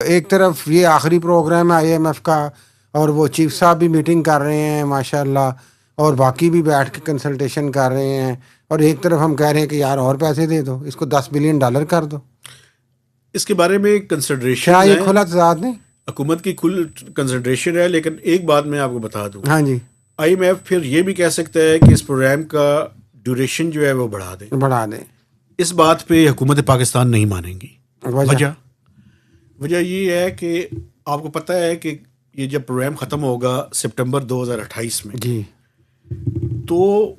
ایک طرف یہ آخری پروگرام ہے IMF کا اور وہ چیف صاحب بھی میٹنگ کر رہے ہیں ماشاء اللہ, اور باقی بھی بیٹھ کے کنسلٹیشن کر رہے ہیں, اور ایک طرف ہم کہہ رہے ہیں کہ یار اور پیسے دے دو, اس کو $10 بلین کر دو. اس کے بارے میں کنسیڈریشن کیا یہ کھلا تضاد نہیں؟ حکومت کی کھل کنسیڈریشن ہے, لیکن ایک بات میں آپ کو بتا دوں. ہاں جی. IMF پھر یہ بھی کہہ سکتا ہے کہ اس پروگرام کا ڈیوریشن جو ہے وہ بڑھا دیں. اس بات پہ حکومت پاکستان نہیں مانیں گی. وجہ یہ ہے کہ آپ کو پتہ ہے کہ یہ جب پروگرام ختم ہوگا سپٹمبر 2028 میں جی, تو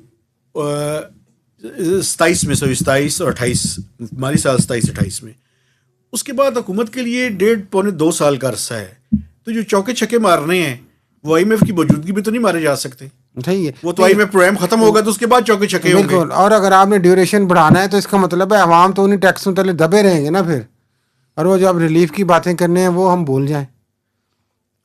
27 میں 27 اور 28 مالی سال 27-28 میں, اس کے بعد حکومت کے لیے 1.5-2 سال کا عرصہ ہے. تو جو چوکے چھکے مارنے ہیں وہ IMF کی موجودگی میں تو نہیں مارے جا سکتے. صحیح ہے, وہ تو IMF پروگرام ختم ہوگا تو اس کے بعد چوکے چھکے ہوں گے. بالکل, اور اگر آپ نے ڈیوریشن بڑھانا ہے تو اس کا مطلب ہے عوام تو انہیں ٹیکسوں تلے دبے رہیں گے نا پھر, اور وہ جو اب ریلیف کی باتیں کرنے ہیں وہ ہم بھول جائیں.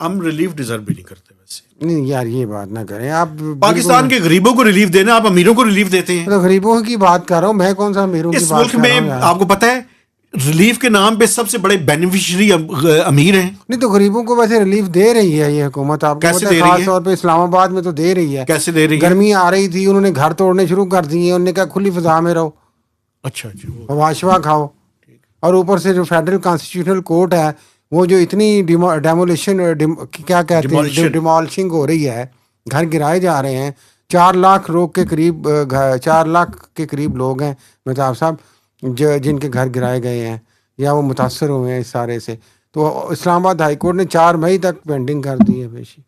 ہم ریلیف ڈیزرو بھی نہیں کرتے ویسے. نہیں یار یہ بات نہ کریں آپ. پاکستان کے غریبوں کو ریلیف دینا, آپ امیروں کو ریلیف دیتے ہیں. تو غریبوں کی بات کر رہا ہوں میں, کون سا امیروں کی بات کر رہا ہوں. اس ملک میں آپ کو پتہ ہے ریلیف کے نام پہ سب سے بڑے بینیفیشری امیر ہیں. نہیں تو غریبوں کو ویسے ریلیف دے رہی ہے یہ حکومت, آپ کو پتہ ہے خاص طور پہ اسلام آباد میں تو دے رہی ہے. کیسے دے رہی ہے؟ گرمی آ رہی تھی, انہوں نے گھر توڑنے شروع کر دیے, انہوں نے کہا کھلی فضا میں رہو, اچھا واشوا کھاؤ. اور اوپر سے جو فیڈرل کانسٹیٹیوشنل کورٹ ہے وہ جو اتنی ڈیمولیشن کیا کہتے ہیں ڈیمالشنگ ہو رہی ہے, گھر گرائے جا رہے ہیں. 4 لاکھ لوگ کے قریب 4 لاکھ کے قریب لوگ ہیں مہتاب صاحب جن کے گھر گرائے گئے ہیں یا وہ متاثر ہوئے ہیں اس سارے سے. تو اسلام آباد ہائی کورٹ نے 4 مئی تک پینڈنگ کر دی ہے پیشی.